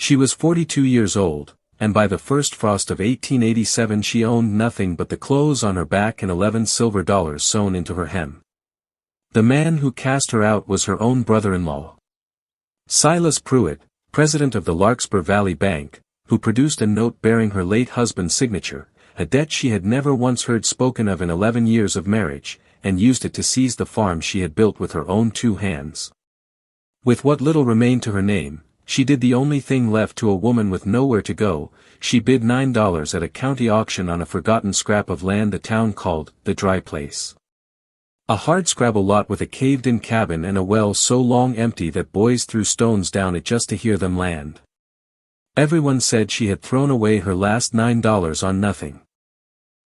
She was 42 years old, and by the first frost of 1887 she owned nothing but the clothes on her back and 11 silver dollars sewn into her hem. The man who cast her out was her own brother-in-law. Silas Pruitt, president of the Larkspur Valley Bank, who produced a note bearing her late husband's signature, a debt she had never once heard spoken of in 11 years of marriage, and used it to seize the farm she had built with her own 2 hands. With what little remained to her name, she did the only thing left to a woman with nowhere to go. She bid $9 at a county auction on a forgotten scrap of land the town called the Dry Place. A hardscrabble lot with a caved-in cabin and a well so long empty that boys threw stones down it just to hear them land. Everyone said she had thrown away her last $9 on nothing.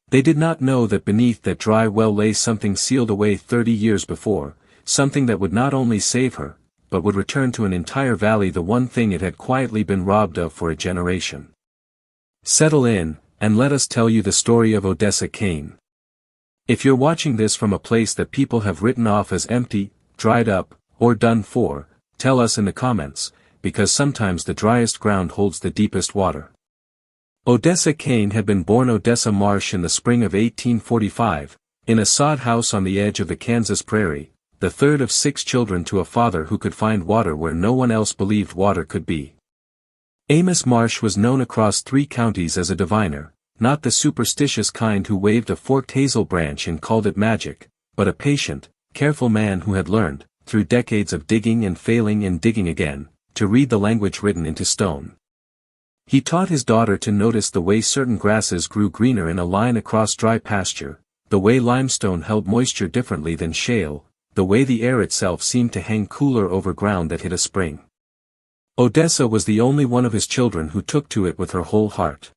They did not know that beneath that dry well lay something sealed away 30 years before, something that would not only save her, but would return to an entire valley the one thing it had quietly been robbed of for a generation. Settle in, and let us tell you the story of Odessa Kane. If you're watching this from a place that people have written off as empty, dried up, or done for, tell us in the comments, because sometimes the driest ground holds the deepest water. Odessa Kane had been born Odessa Marsh in the spring of 1845, in a sod house on the edge of the Kansas prairie, the third of 6 children to a father who could find water where no one else believed water could be. Amos Marsh was known across 3 counties as a diviner, not the superstitious kind who waved a forked hazel branch and called it magic, but a patient, careful man who had learned, through decades of digging and failing and digging again, to read the language written into stone. He taught his daughter to notice the way certain grasses grew greener in a line across dry pasture, the way limestone held moisture differently than shale, the way the air itself seemed to hang cooler over ground that hit a spring. Odessa was the only one of his children who took to it with her whole heart.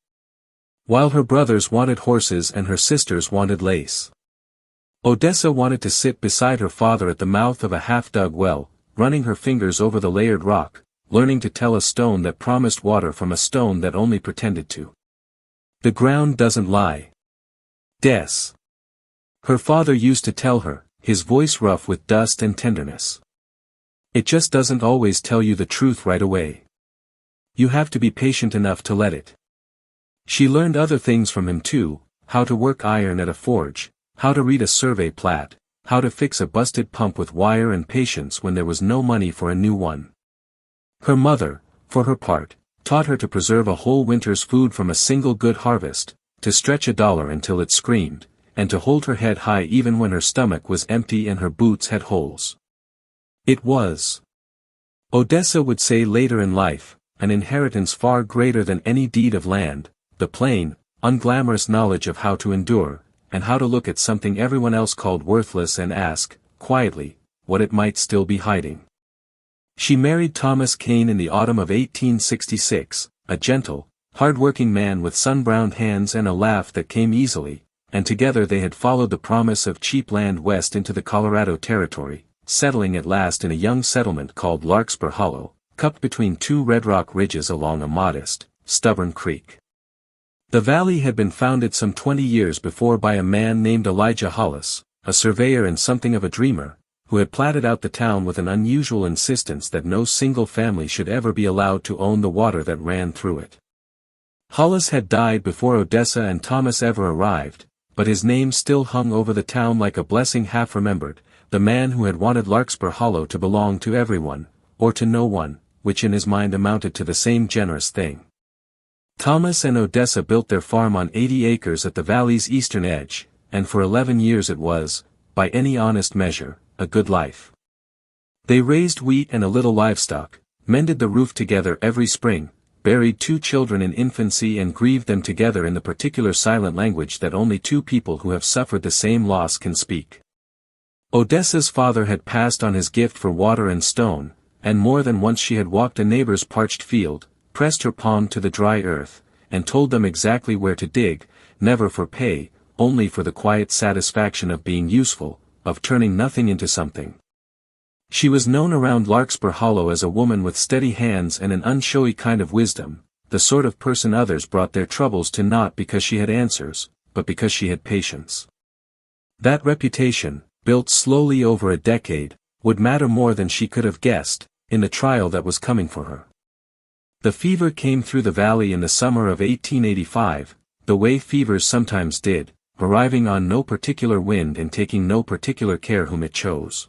While her brothers wanted horses and her sisters wanted lace. Odessa wanted to sit beside her father at the mouth of a half-dug well, running her fingers over the layered rock, learning to tell a stone that promised water from a stone that only pretended to. The ground doesn't lie. Des. Her father used to tell her, his voice rough with dust and tenderness. It just doesn't always tell you the truth right away. You have to be patient enough to let it. She learned other things from him too, how to work iron at a forge, how to read a survey plat, how to fix a busted pump with wire and patience when there was no money for a new one. Her mother, for her part, taught her to preserve a whole winter's food from a single good harvest, to stretch $1 until it screamed, and to hold her head high even when her stomach was empty and her boots had holes. It was, Odessa would say later in life, an inheritance far greater than any deed of land, the plain, unglamorous knowledge of how to endure, and how to look at something everyone else called worthless and ask, quietly, what it might still be hiding. She married Thomas Kane in the autumn of 1866, a gentle, hard-working man with sun-browned hands and a laugh that came easily, and together they had followed the promise of cheap land west into the Colorado Territory, settling at last in a young settlement called Larkspur Hollow, cupped between 2 red rock ridges along a modest, stubborn creek. The valley had been founded some 20 years before by a man named Elijah Hollis, a surveyor and something of a dreamer, who had platted out the town with an unusual insistence that no single family should ever be allowed to own the water that ran through it. Hollis had died before Odessa and Thomas ever arrived, but his name still hung over the town like a blessing half remembered, the man who had wanted Larkspur Hollow to belong to everyone, or to no one, which in his mind amounted to the same generous thing. Thomas and Odessa built their farm on 80 acres at the valley's eastern edge, and for 11 years it was, by any honest measure, a good life. They raised wheat and a little livestock, mended the roof together every spring, buried 2 children in infancy and grieved them together in the particular silent language that only 2 people who have suffered the same loss can speak. Odessa's father had passed on his gift for water and stone, and more than once she had walked a neighbor's parched field, pressed her palm to the dry earth, and told them exactly where to dig, never for pay, only for the quiet satisfaction of being useful, of turning nothing into something. She was known around Larkspur Hollow as a woman with steady hands and an unshowy kind of wisdom, the sort of person others brought their troubles to not because she had answers, but because she had patience. That reputation, built slowly over a decade, would matter more than she could have guessed, in the trial that was coming for her. The fever came through the valley in the summer of 1885, the way fevers sometimes did, arriving on no particular wind and taking no particular care whom it chose.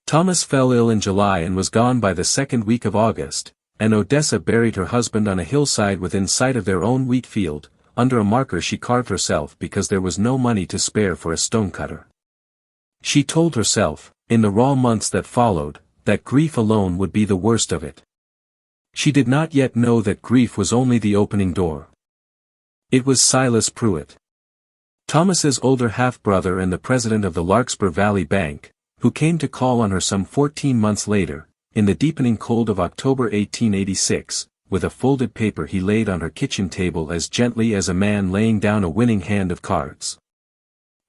Thomas fell ill in July and was gone by the second week of August, and Odessa buried her husband on a hillside within sight of their own wheat field, under a marker she carved herself because there was no money to spare for a stonecutter. She told herself, in the raw months that followed, that grief alone would be the worst of it. She did not yet know that grief was only the opening door. It was Silas Pruitt, Thomas's older half-brother and the president of the Larkspur Valley Bank, who came to call on her some 14 months later, in the deepening cold of October 1886, with a folded paper he laid on her kitchen table as gently as a man laying down a winning hand of cards.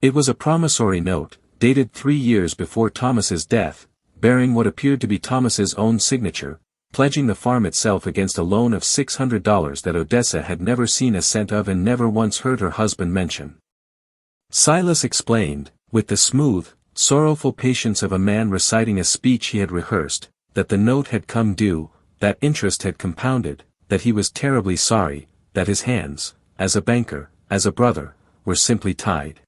It was a promissory note, dated 3 years before Thomas's death, bearing what appeared to be Thomas's own signature, pledging the farm itself against a loan of $600 that Odessa had never seen a cent of and never once heard her husband mention. Silas explained, with the smooth, sorrowful patience of a man reciting a speech he had rehearsed, that the note had come due, that interest had compounded, that he was terribly sorry, that his hands, as a banker, as a brother, were simply tied.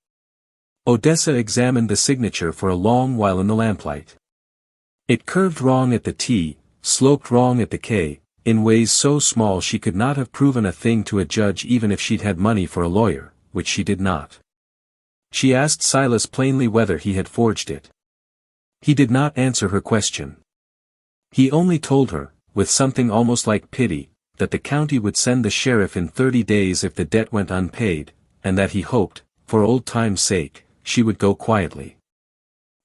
Odessa examined the signature for a long while in the lamplight. It curved wrong at the T, sloped wrong at the K, in ways so small she could not have proven a thing to a judge even if she'd had money for a lawyer, which she did not. She asked Silas plainly whether he had forged it. He did not answer her question. He only told her, with something almost like pity, that the county would send the sheriff in 30 days if the debt went unpaid, and that he hoped, for old time's sake, she would go quietly.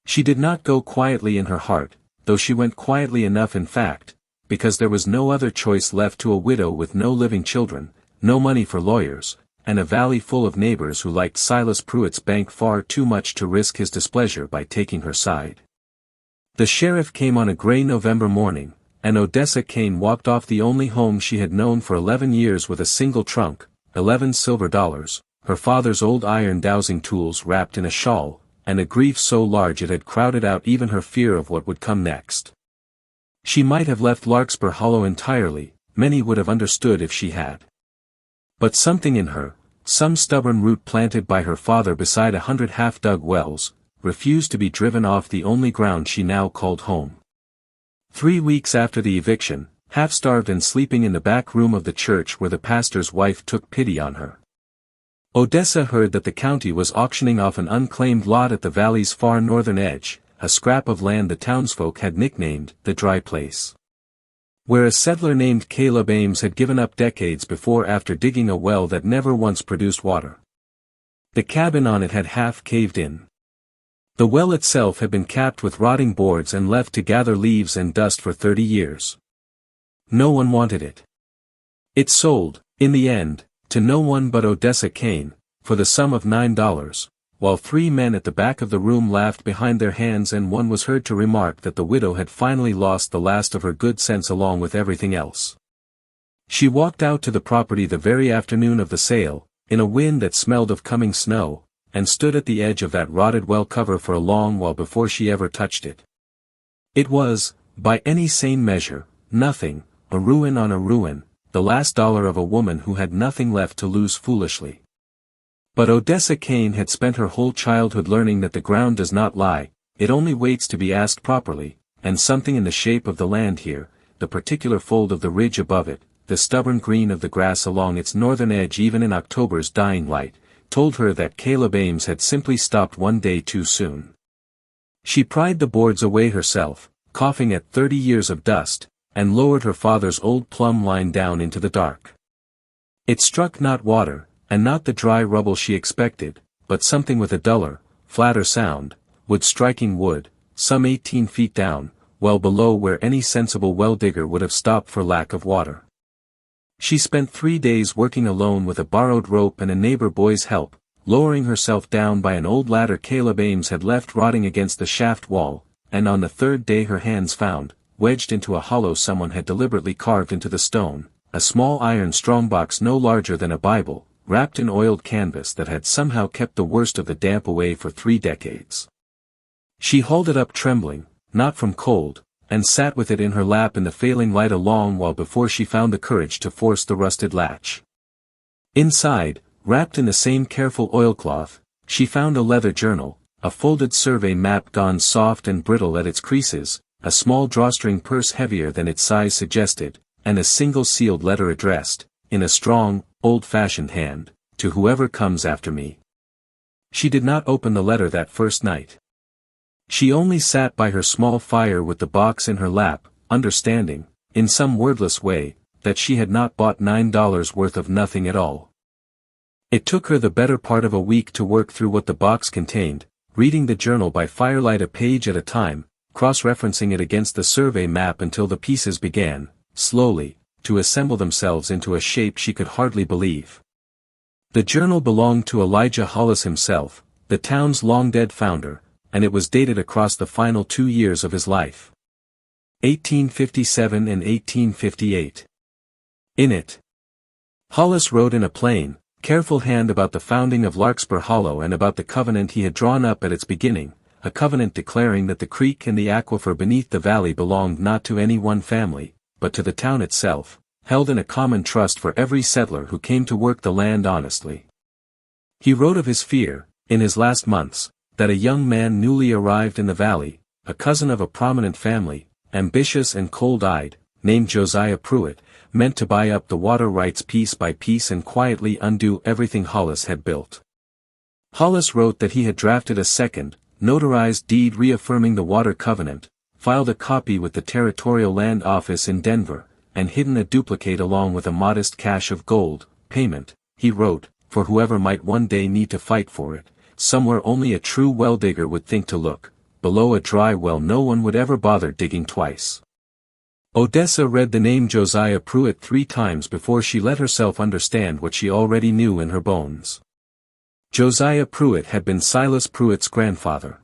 She did not go quietly in her heart, though she went quietly enough in fact, because there was no other choice left to a widow with no living children, no money for lawyers, and a valley full of neighbors who liked Silas Pruitt's bank far too much to risk his displeasure by taking her side. The sheriff came on a gray November morning, and Odessa Kane walked off the only home she had known for 11 years with a single trunk, 11 silver dollars, her father's old iron dowsing tools wrapped in a shawl, and a grief so large it had crowded out even her fear of what would come next. She might have left Larkspur Hollow entirely, many would have understood if she had. But something in her, some stubborn root planted by her father beside 100 half-dug wells, refused to be driven off the only ground she now called home. 3 weeks after the eviction, half-starved and sleeping in the back room of the church where the pastor's wife took pity on her, Odessa heard that the county was auctioning off an unclaimed lot at the valley's far northern edge, a scrap of land the townsfolk had nicknamed the Dry Place, where a settler named Caleb Ames had given up decades before after digging a well that never once produced water. The cabin on it had half caved in. The well itself had been capped with rotting boards and left to gather leaves and dust for 30 years. No one wanted it. It sold, in the end, to no one but Odessa Kane, for the sum of $9, while 3 men at the back of the room laughed behind their hands and one was heard to remark that the widow had finally lost the last of her good sense along with everything else. She walked out to the property the very afternoon of the sale, in a wind that smelled of coming snow, and stood at the edge of that rotted well cover for a long while before she ever touched it. It was, by any sane measure, nothing, a ruin on a ruin, the last dollar of a woman who had nothing left to lose foolishly. But Odessa Kane had spent her whole childhood learning that the ground does not lie, it only waits to be asked properly, and something in the shape of the land here, the particular fold of the ridge above it, the stubborn green of the grass along its northern edge even in October's dying light, told her that Caleb Ames had simply stopped one day too soon. She pried the boards away herself, coughing at 30 years of dust, and lowered her father's old plumb line down into the dark. It struck not water, and not the dry rubble she expected, but something with a duller, flatter sound, wood striking wood, some 18 feet down, well below where any sensible well digger would have stopped for lack of water. She spent 3 days working alone with a borrowed rope and a neighbor boy's help, lowering herself down by an old ladder Caleb Ames had left rotting against the shaft wall, and on the 3rd day her hands found, wedged into a hollow someone had deliberately carved into the stone, a small iron strongbox no larger than a Bible, wrapped in oiled canvas that had somehow kept the worst of the damp away for 3 decades. She hauled it up trembling, not from cold, and sat with it in her lap in the failing light a long while before she found the courage to force the rusted latch. Inside, wrapped in the same careful oilcloth, she found a leather journal, a folded survey map gone soft and brittle at its creases, a small drawstring purse heavier than its size suggested, and a single sealed letter addressed, in a strong, old-fashioned hand, to whoever comes after me. She did not open the letter that first night. She only sat by her small fire with the box in her lap, understanding, in some wordless way, that she had not bought $9 worth of nothing at all. It took her the better part of a week to work through what the box contained, reading the journal by firelight a page at a time, cross-referencing it against the survey map until the pieces began, slowly, to assemble themselves into a shape she could hardly believe. The journal belonged to Elijah Hollis himself, the town's long-dead founder, and it was dated across the final 2 years of his life. 1857 and 1858. In it, Hollis wrote in a plain, careful hand about the founding of Larkspur Hollow and about the covenant he had drawn up at its beginning, a covenant declaring that the creek and the aquifer beneath the valley belonged not to any one family, but to the town itself, held in a common trust for every settler who came to work the land honestly. He wrote of his fear, in his last months, that a young man newly arrived in the valley, a cousin of a prominent family, ambitious and cold-eyed, named Josiah Pruitt, meant to buy up the water rights piece by piece and quietly undo everything Hollis had built. Hollis wrote that he had drafted a second, notarized deed reaffirming the water covenant, filed a copy with the Territorial Land Office in Denver, and hidden a duplicate along with a modest cache of gold, payment, he wrote, for whoever might one day need to fight for it, somewhere only a true well-digger would think to look, below a dry well no one would ever bother digging twice. Odessa read the name Josiah Pruitt 3 times before she let herself understand what she already knew in her bones. Josiah Pruitt had been Silas Pruitt's grandfather.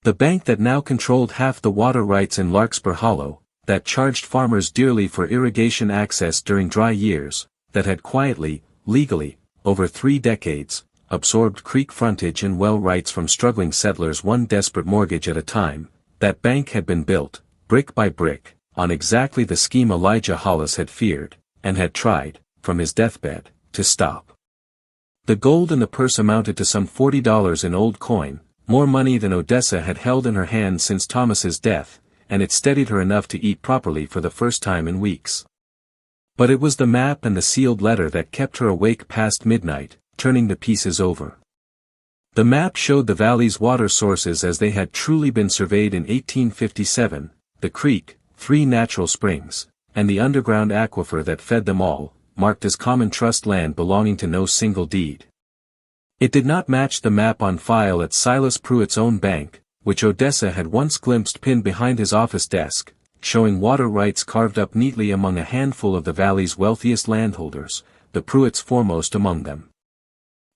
The bank that now controlled half the water rights in Larkspur Hollow, that charged farmers dearly for irrigation access during dry years, that had quietly, legally, over 3 decades, absorbed creek frontage and well rights from struggling settlers one desperate mortgage at a time, that bank had been built, brick by brick, on exactly the scheme Elijah Hollis had feared, and had tried, from his deathbed, to stop. The gold in the purse amounted to some $40 in old coin, more money than Odessa had held in her hand since Thomas's death, and it steadied her enough to eat properly for the first time in weeks. But it was the map and the sealed letter that kept her awake past midnight, turning the pieces over. The map showed the valley's water sources as they had truly been surveyed in 1857, the creek, 3 natural springs, and the underground aquifer that fed them all, marked as common trust land belonging to no single deed. It did not match the map on file at Silas Pruitt's own bank, which Odessa had once glimpsed pinned behind his office desk, showing water rights carved up neatly among a handful of the valley's wealthiest landholders, the Pruitts foremost among them.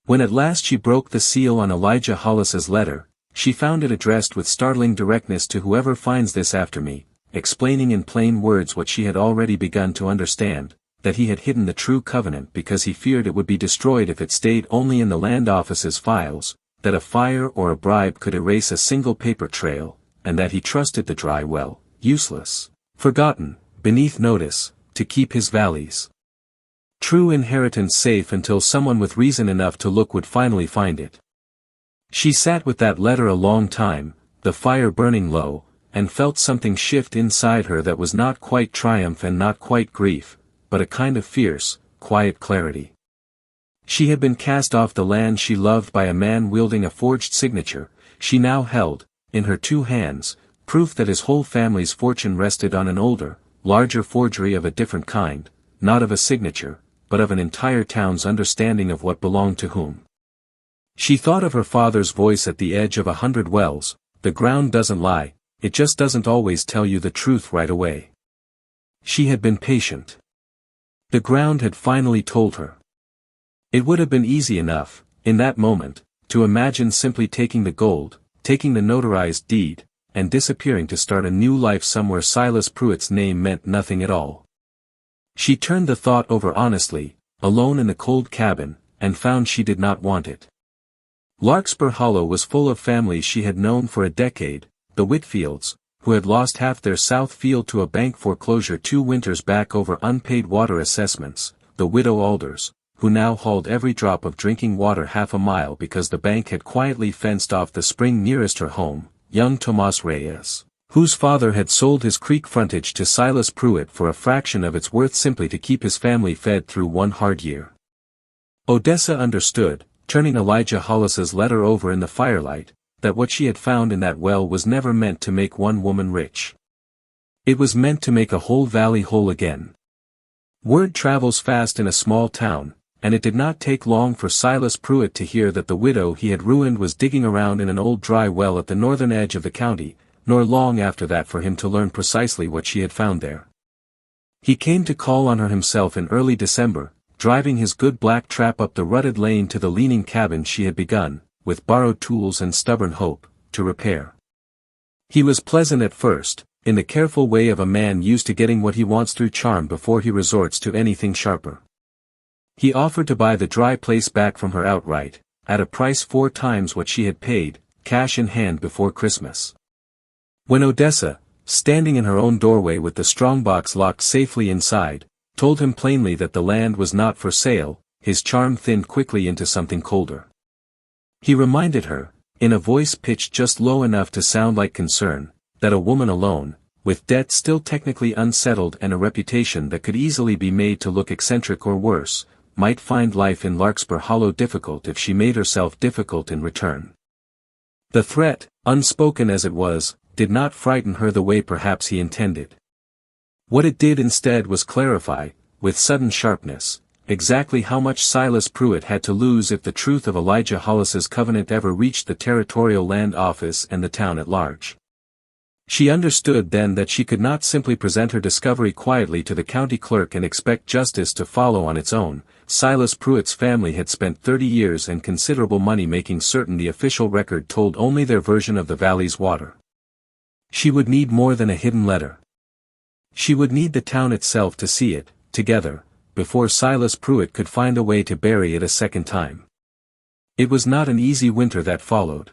When at last she broke the seal on Elijah Hollis's letter, she found it addressed with startling directness to whoever finds this after me, explaining in plain words what she had already begun to understand, that he had hidden the true covenant because he feared it would be destroyed if it stayed only in the land office's files, that a fire or a bribe could erase a single paper trail, and that he trusted the dry well, useless, forgotten, beneath notice, to keep his valleys true inheritance safe until someone with reason enough to look would finally find it. She sat with that letter a long time, the fire burning low, and felt something shift inside her that was not quite triumph and not quite grief, but a kind of fierce, quiet clarity. She had been cast off the land she loved by a man wielding a forged signature. She now held, in her 2 hands, proof that his whole family's fortune rested on an older, larger forgery of a different kind, not of a signature, but of an entire town's understanding of what belonged to whom. She thought of her father's voice at the edge of 100 wells, the ground doesn't lie, it just doesn't always tell you the truth right away. She had been patient. The ground had finally told her. It would have been easy enough, in that moment, to imagine simply taking the gold, taking the notarized deed, and disappearing to start a new life somewhere Silas Pruitt's name meant nothing at all. She turned the thought over honestly, alone in the cold cabin, and found she did not want it. Larkspur Hollow was full of families she had known for a decade, the Whitfields, who had lost half their south field to a bank foreclosure 2 winters back over unpaid water assessments, the widow Alders, who now hauled every drop of drinking water half a mile because the bank had quietly fenced off the spring nearest her home, young Tomas Reyes, whose father had sold his creek frontage to Silas Pruitt for a fraction of its worth simply to keep his family fed through one hard year. Odessa understood, turning Elijah Hollis's letter over in the firelight, that what she had found in that well was never meant to make one woman rich. It was meant to make a whole valley whole again. Word travels fast in a small town, and it did not take long for Silas Pruitt to hear that the widow he had ruined was digging around in an old dry well at the northern edge of the county, nor long after that for him to learn precisely what she had found there. He came to call on her himself in early December, driving his good black trap up the rutted lane to the leaning cabin she had begun, with borrowed tools and stubborn hope, to repair. He was pleasant at first, in the careful way of a man used to getting what he wants through charm before he resorts to anything sharper. He offered to buy the dry place back from her outright, at a price 4 times what she had paid, cash in hand before Christmas. When Odessa, standing in her own doorway with the strongbox locked safely inside, told him plainly that the land was not for sale, his charm thinned quickly into something colder. He reminded her, in a voice pitched just low enough to sound like concern, that a woman alone, with debt still technically unsettled and a reputation that could easily be made to look eccentric or worse, might find life in Larkspur Hollow difficult if she made herself difficult in return. The threat, unspoken as it was, did not frighten her the way perhaps he intended. What it did instead was clarify, with sudden sharpness, exactly how much Silas Pruitt had to lose if the truth of Elijah Hollis's covenant ever reached the Territorial Land Office and the town at large. She understood then that she could not simply present her discovery quietly to the county clerk and expect justice to follow on its own. Silas Pruitt's family had spent 30 years and considerable money making certain the official record told only their version of the valley's water. She would need more than a hidden letter. She would need the town itself to see it, together, before Silas Pruitt could find a way to bury it a second time. It was not an easy winter that followed.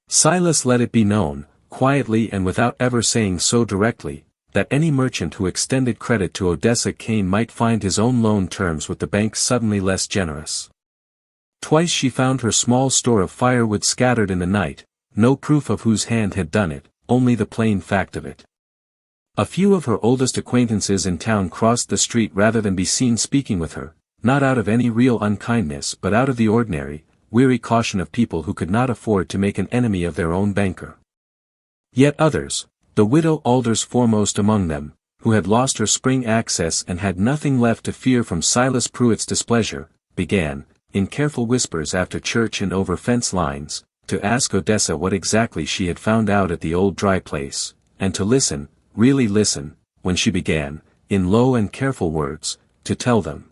Silas let it be known, quietly and without ever saying so directly, that any merchant who extended credit to Odessa Kane might find his own loan terms with the bank suddenly less generous. Twice she found her small store of firewood scattered in the night, no proof of whose hand had done it, only the plain fact of it. A few of her oldest acquaintances in town crossed the street rather than be seen speaking with her, not out of any real unkindness but out of the ordinary, weary caution of people who could not afford to make an enemy of their own banker. Yet others, the widow Alders foremost among them, who had lost her spring access and had nothing left to fear from Silas Pruitt's displeasure, began, in careful whispers after church and over fence lines, to ask Odessa what exactly she had found out at the old dry place, and to listen, really listen, when she began, in low and careful words, to tell them.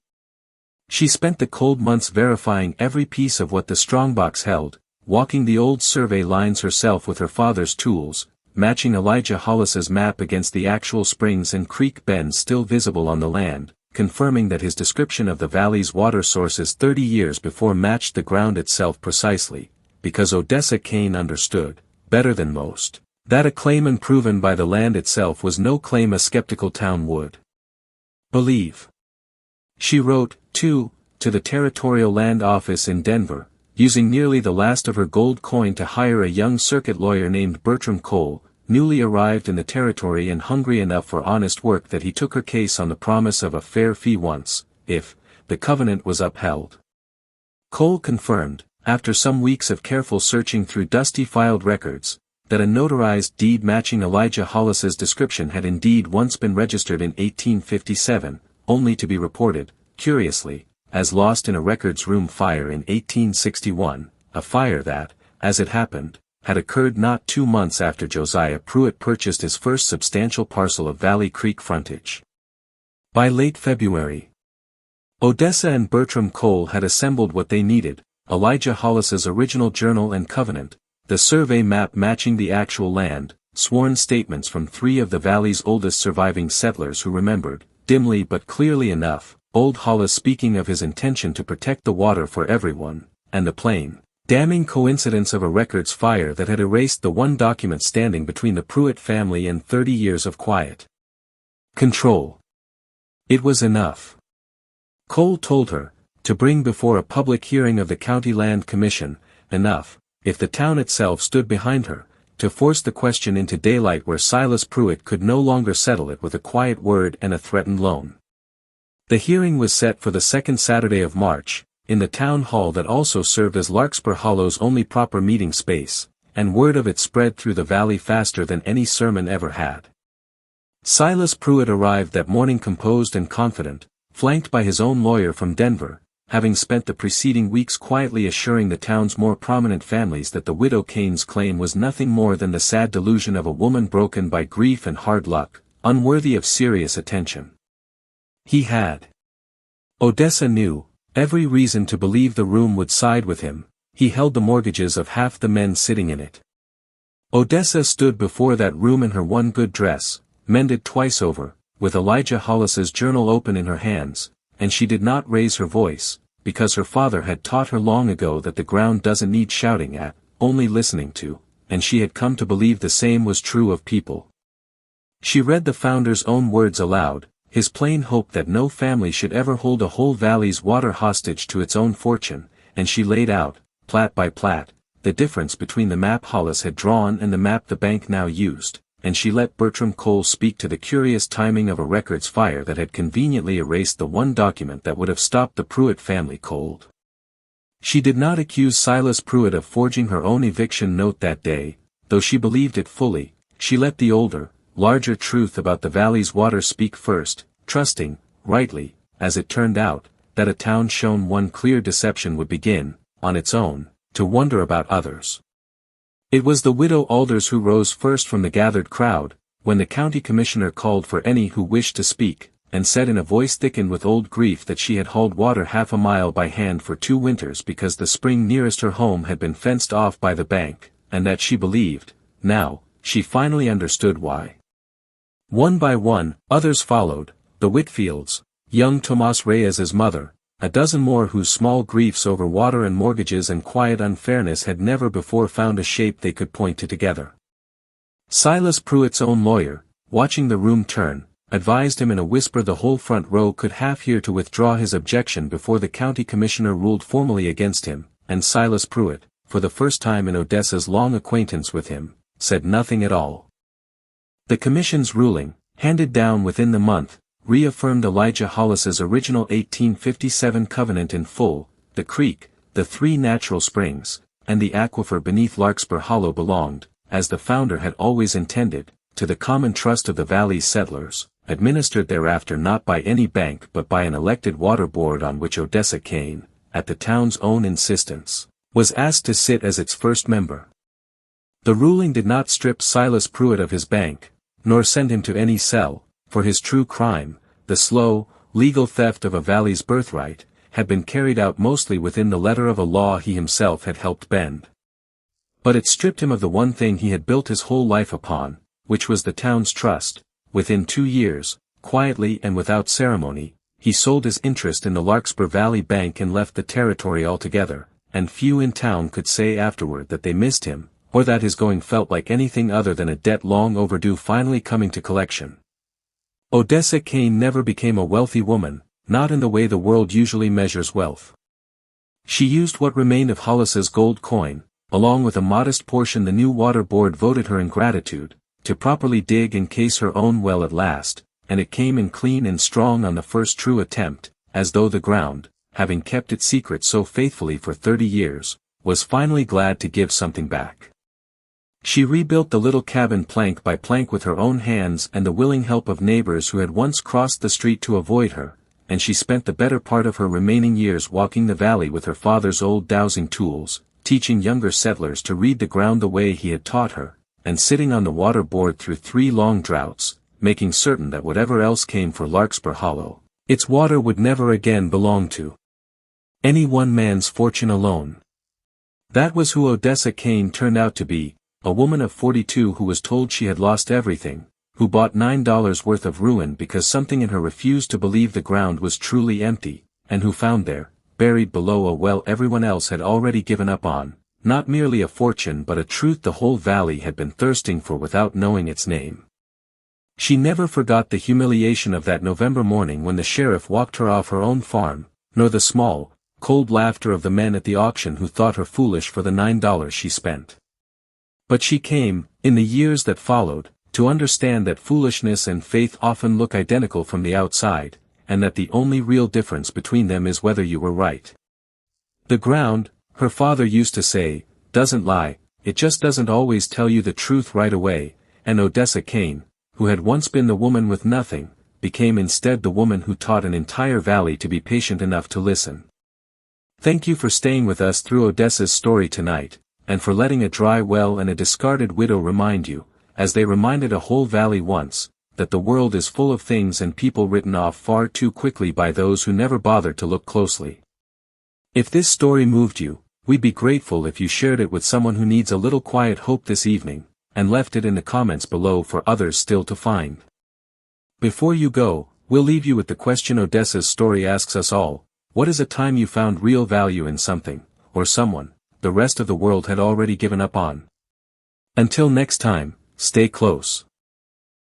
She spent the cold months verifying every piece of what the strongbox held, walking the old survey lines herself with her father's tools, matching Elijah Hollis's map against the actual springs and creek bends still visible on the land, confirming that his description of the valley's water sources 30 years before matched the ground itself precisely, because Odessa Kane understood, better than most, that a claim unproven by the land itself was no claim a skeptical town would believe. She wrote, too, to the Territorial Land Office in Denver, using nearly the last of her gold coin to hire a young circuit lawyer named Bertram Cole, newly arrived in the territory and hungry enough for honest work that he took her case on the promise of a fair fee once, if the covenant was upheld. Cole confirmed, after some weeks of careful searching through dusty filed records, that a notarized deed matching Elijah Hollis's description had indeed once been registered in 1857, only to be reported, curiously, as lost in a records room fire in 1861, a fire that, as it happened, had occurred not 2 months after Josiah Pruitt purchased his first substantial parcel of Valley Creek frontage. By late February, Odessa and Bertram Cole had assembled what they needed: Elijah Hollis's original journal and covenant, the survey map matching the actual land, sworn statements from 3 of the valley's oldest surviving settlers who remembered, dimly but clearly enough, old Hollis speaking of his intention to protect the water for everyone, and the plain, damning coincidence of a records fire that had erased the one document standing between the Pruitt family and 30 years of quiet control. It was enough, Cole told her, to bring before a public hearing of the County Land Commission, enough, if the town itself stood behind her, to force the question into daylight where Silas Pruitt could no longer settle it with a quiet word and a threatened loan. The hearing was set for the second Saturday of March, in the town hall that also served as Larkspur Hollow's only proper meeting space, and word of it spread through the valley faster than any sermon ever had. Silas Pruitt arrived that morning composed and confident, flanked by his own lawyer from Denver, having spent the preceding weeks quietly assuring the town's more prominent families that the widow Kane's claim was nothing more than the sad delusion of a woman broken by grief and hard luck, unworthy of serious attention. He had, Odessa knew, every reason to believe the room would side with him. He held the mortgages of half the men sitting in it. Odessa stood before that room in her one good dress, mended twice over, with Elijah Hollis's journal open in her hands, and she did not raise her voice, because her father had taught her long ago that the ground doesn't need shouting at, only listening to, and she had come to believe the same was true of people. She read the founder's own words aloud, his plain hope that no family should ever hold a whole valley's water hostage to its own fortune, and she laid out, plat by plat, the difference between the map Hollis had drawn and the map the bank now used, and she let Bertram Cole speak to the curious timing of a records fire that had conveniently erased the one document that would have stopped the Pruitt family cold. She did not accuse Silas Pruitt of forging her own eviction note that day, though she believed it fully. She let the older, larger truth about the valley's water speak first, trusting, rightly, as it turned out, that a town shown one clear deception would begin, on its own, to wonder about others. It was the widow Alders who rose first from the gathered crowd, when the county commissioner called for any who wished to speak, and said in a voice thickened with old grief that she had hauled water half a mile by hand for 2 winters because the spring nearest her home had been fenced off by the bank, and that she believed, now, she finally understood why. One by one, others followed, the Whitfields, young Tomas Reyes's mother, a dozen more whose small griefs over water and mortgages and quiet unfairness had never before found a shape they could point to together. Silas Pruitt's own lawyer, watching the room turn, advised him in a whisper the whole front row could half hear to withdraw his objection before the county commissioner ruled formally against him, and Silas Pruitt, for the first time in Odessa's long acquaintance with him, said nothing at all. The commission's ruling, handed down within the month, reaffirmed Elijah Hollis's original 1857 covenant in full. The creek, the 3 natural springs, and the aquifer beneath Larkspur Hollow belonged, as the founder had always intended, to the common trust of the valley's settlers, administered thereafter not by any bank but by an elected water board on which Odessa Kane, at the town's own insistence, was asked to sit as its first member. The ruling did not strip Silas Pruitt of his bank, nor send him to any cell, for his true crime, the slow, legal theft of a valley's birthright, had been carried out mostly within the letter of a law he himself had helped bend. But it stripped him of the one thing he had built his whole life upon, which was the town's trust. Within 2 years, quietly and without ceremony, he sold his interest in the Larkspur Valley Bank and left the territory altogether, and few in town could say afterward that they missed him, or that his going felt like anything other than a debt long overdue finally coming to collection. Odessa Kane never became a wealthy woman, not in the way the world usually measures wealth. She used what remained of Hollis's gold coin, along with a modest portion the new water board voted her in gratitude, to properly dig and case her own well at last, and it came in clean and strong on the first true attempt, as though the ground, having kept its secret so faithfully for 30 years, was finally glad to give something back. She rebuilt the little cabin plank by plank with her own hands and the willing help of neighbors who had once crossed the street to avoid her, and she spent the better part of her remaining years walking the valley with her father's old dowsing tools, teaching younger settlers to read the ground the way he had taught her, and sitting on the water board through 3 long droughts, making certain that whatever else came for Larkspur Hollow, its water would never again belong to any one man's fortune alone. That was who Odessa Kane turned out to be, a woman of 42 who was told she had lost everything, who bought $9 worth of ruin because something in her refused to believe the ground was truly empty, and who found there, buried below a well everyone else had already given up on, not merely a fortune but a truth the whole valley had been thirsting for without knowing its name. She never forgot the humiliation of that November morning when the sheriff walked her off her own farm, nor the small, cold laughter of the men at the auction who thought her foolish for the $9 she spent. But she came, in the years that followed, to understand that foolishness and faith often look identical from the outside, and that the only real difference between them is whether you were right. The ground, her father used to say, doesn't lie, it just doesn't always tell you the truth right away, and Odessa Kane, who had once been the woman with nothing, became instead the woman who taught an entire valley to be patient enough to listen. Thank you for staying with us through Odessa's story tonight, and for letting a dry well and a discarded widow remind you, as they reminded a whole valley once, that the world is full of things and people written off far too quickly by those who never bothered to look closely. If this story moved you, we'd be grateful if you shared it with someone who needs a little quiet hope this evening, and left it in the comments below for others still to find. Before you go, we'll leave you with the question Odessa's story asks us all: what is a time you found real value in something, or someone, the rest of the world had already given up on? Until next time, stay close.